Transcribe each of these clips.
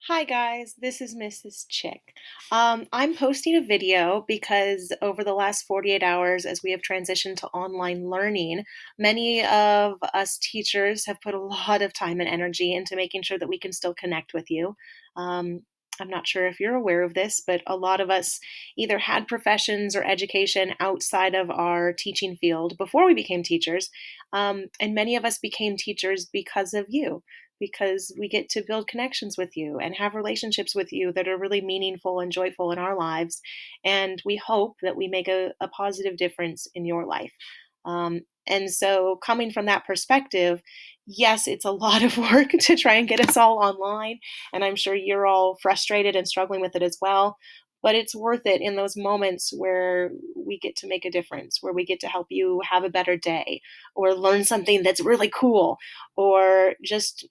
Hi guys, this is Mrs. Chick. I'm posting a video because over the last 48 hours, as we have transitioned to online learning, many of us teachers have put a lot of time and energy into making sure that we can still connect with you. Um, I'm not sure if you're aware of this, but a lot of us either had professions or education outside of our teaching field before we became teachers, and many of us became teachers because of you, because we get to build connections with you and have relationships with you that are really meaningful and joyful in our lives. And we hope that we make a positive difference in your life. And so, coming from that perspective, yes, it's a lot of work to try and get us all online. And I'm sure you're all frustrated and struggling with it as well. But it's worth it in those moments where we get to make a difference, where we get to help you have a better day or learn something that's really cool or just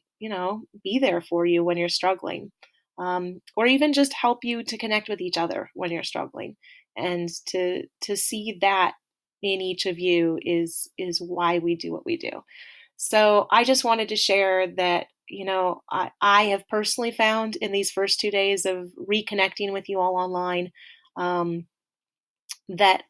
be there for you when you're struggling, or even just help you to connect with each other when you're struggling, and to see that in each of you is why we do what we do. So I just wanted to share that I have personally found in these first 2 days of reconnecting with you all online, um, that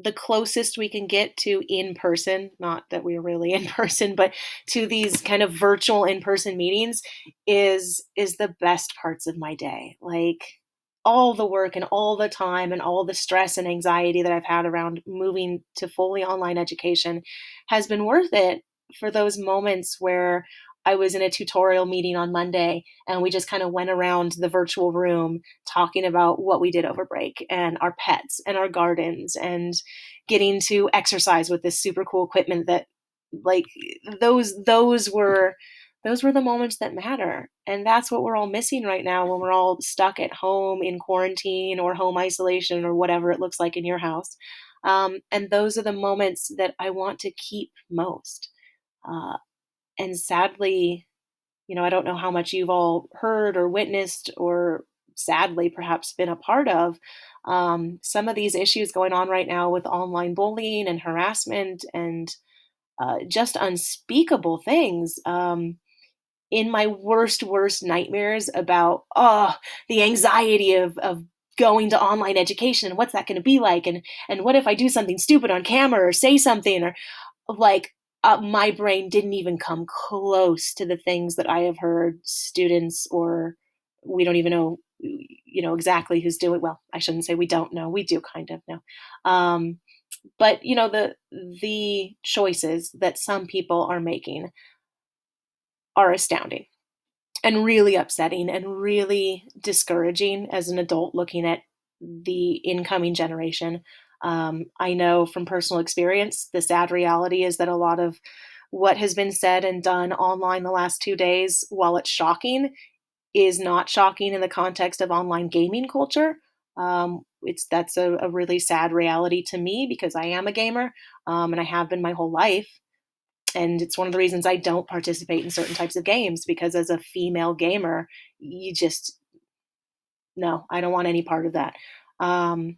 the closest we can get to in person, not that we're really in person, but to these kind of virtual in person meetings is the best parts of my day. Like all the work and all the time and all the stress and anxiety that I've had around moving to fully online education has been worth it for those moments where I was in a tutorial meeting on Monday and we just kind of went around the virtual room talking about what we did over break and our pets and our gardens and getting to exercise with this super cool equipment that, like, those were the moments that matter. And that's what we're all missing right now when we're all stuck at home in quarantine or home isolation or whatever it looks like in your house. And those are the moments that I want to keep most. Uh, and sadly, I don't know how much you've all heard or witnessed or sadly perhaps been a part of some of these issues going on right now with online bullying and harassment and just unspeakable things. In my worst nightmares about, the anxiety of going to online education and what's that going to be like, and what if I do something stupid on camera or say something, or like, my brain didn't even come close to the things that I have heard students, or we don't even know, exactly who's doing. Well, I shouldn't say we don't know. We do kind of know. But the choices that some people are making are astounding and really upsetting and really discouraging as an adult looking at the incoming generation. I know from personal experience, the sad reality is that a lot of what has been said and done online the last 2 days, while it's shocking, is not shocking in the context of online gaming culture. That's a really sad reality to me because I am a gamer, and I have been my whole life. And it's one of the reasons I don't participate in certain types of games, because as a female gamer, you just, no, I don't want any part of that. Um,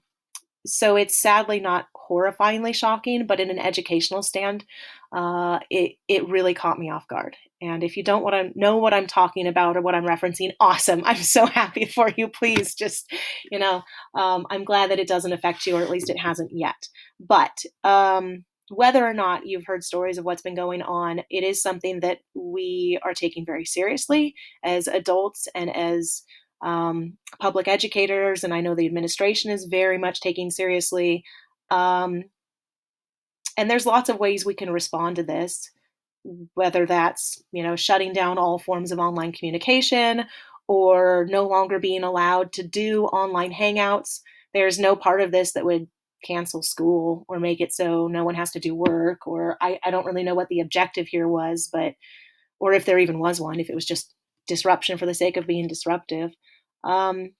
so it's sadly not horrifyingly shocking, but in an educational stand, it really caught me off guard. And if you don't know what I'm talking about or what I'm referencing, awesome! I'm so happy for you. Please just, I'm glad that it doesn't affect you, or at least it hasn't yet. But whether or not you've heard stories of what's been going on, it is something that we are taking very seriously as adults and as public educators, and I know the administration is very much taking seriously. Um, and there's lots of ways we can respond to this, whether that's shutting down all forms of online communication or no longer being allowed to do online hangouts. There's no part of this that would cancel school or make it so no one has to do work, or I don't really know what the objective here was, but or if there even was one, if it was just disruption for the sake of being disruptive. Um,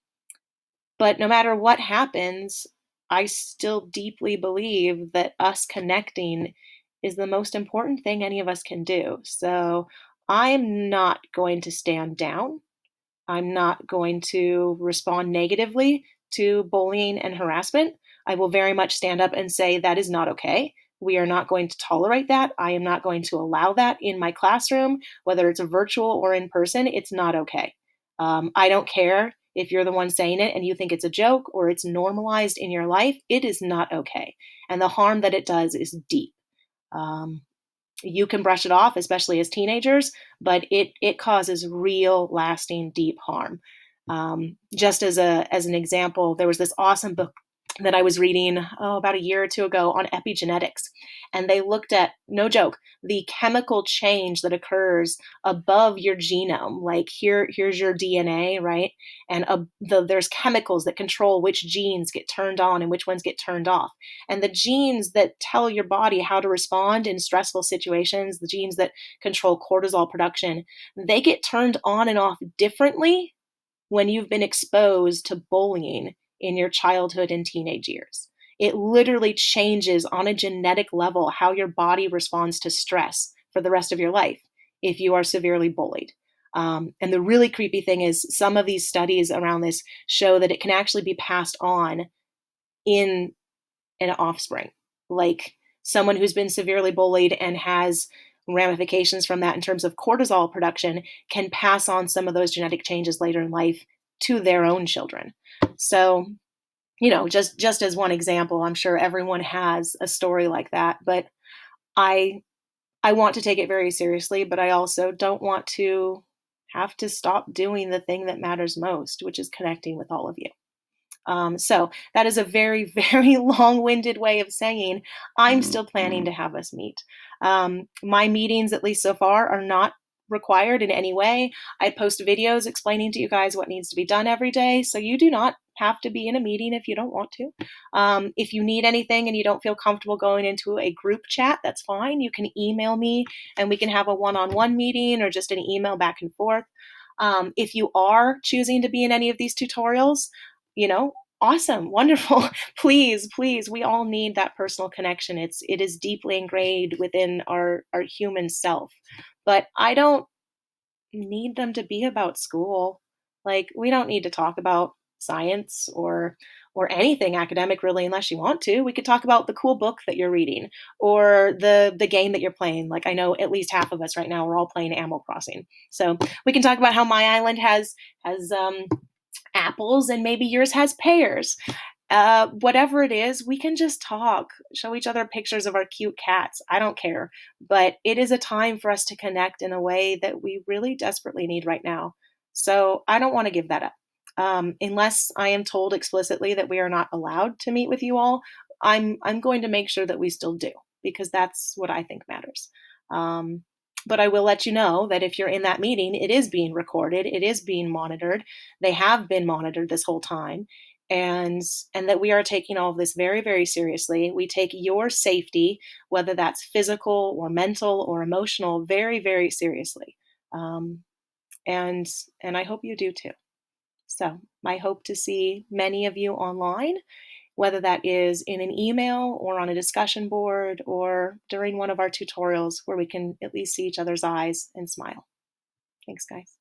but no matter what happens, I still deeply believe that us connecting is the most important thing any of us can do. So I'm not going to stand down. I'm not going to respond negatively to bullying and harassment. I will very much stand up and say that is not okay. We are not going to tolerate that. I am not going to allow that in my classroom, whether it's virtual or in person. It's not okay. I don't care if you're the one saying it and you think it's a joke or it's normalized in your life. It is not okay. And the harm that it does is deep. Um, you can brush it off, especially as teenagers, but it causes real, lasting, deep harm. Just as an example, there was this awesome book that I was reading about a year or two ago on epigenetics, and they looked at, no joke, the chemical change that occurs above your genome. Like here's your DNA, right? And there's chemicals that control which genes get turned on and which ones get turned off. And the genes that tell your body how to respond in stressful situations, the genes that control cortisol production, they get turned on and off differently when you've been exposed to bullying in your childhood and teenage years. It literally changes on a genetic level how your body responds to stress for the rest of your life if you are severely bullied. And the really creepy thing is, some of these studies around this show that it can actually be passed on in an offspring, like someone who's been severely bullied and has ramifications from that in terms of cortisol production can pass on some of those genetic changes later in life to their own children. So, just as one example, I'm sure everyone has a story like that, but I I want to take it very seriously, but I also don't want to have to stop doing the thing that matters most, which is connecting with all of you. So that is a very, very long winded way of saying I'm still planning to have us meet. My meetings, at least so far, are not required in any way. I post videos explaining to you guys what needs to be done every day. So you do not have to be in a meeting if you don't want to. If you need anything and you don't feel comfortable going into a group chat, that's fine. You can email me and we can have a one on one meeting or just an email back and forth. If you are choosing to be in any of these tutorials, you know, awesome, wonderful. Please, please, we all need that personal connection. It is deeply ingrained within our human self. But I don't need them to be about school. Like, we don't need to talk about science or anything academic really, unless you want to. We could talk about the cool book that you're reading or the game that you're playing. Like, I know at least half of us right now, we're all playing Animal Crossing. So we can talk about how my island has apples and maybe yours has pears. Whatever it is, we can just talk, show each other pictures of our cute cats. I don't care. But it is a time for us to connect in a way that we really desperately need right now. So I don't want to give that up. Unless I am told explicitly that we are not allowed to meet with you all, I'm going to make sure that we still do, because that's what I think matters. Um, but I will let you know that if you're in that meeting, it is being recorded, it is being monitored. They have been monitored this whole time, and that we are taking all of this very, very seriously. We take your safety, whether that's physical or mental or emotional, very, very seriously. Um, and and I hope you do too. So I hope to see many of you online, whether that is in an email or on a discussion board or during one of our tutorials where we can at least see each other's eyes and smile. Thanks, guys.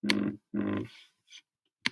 Mm-hmm.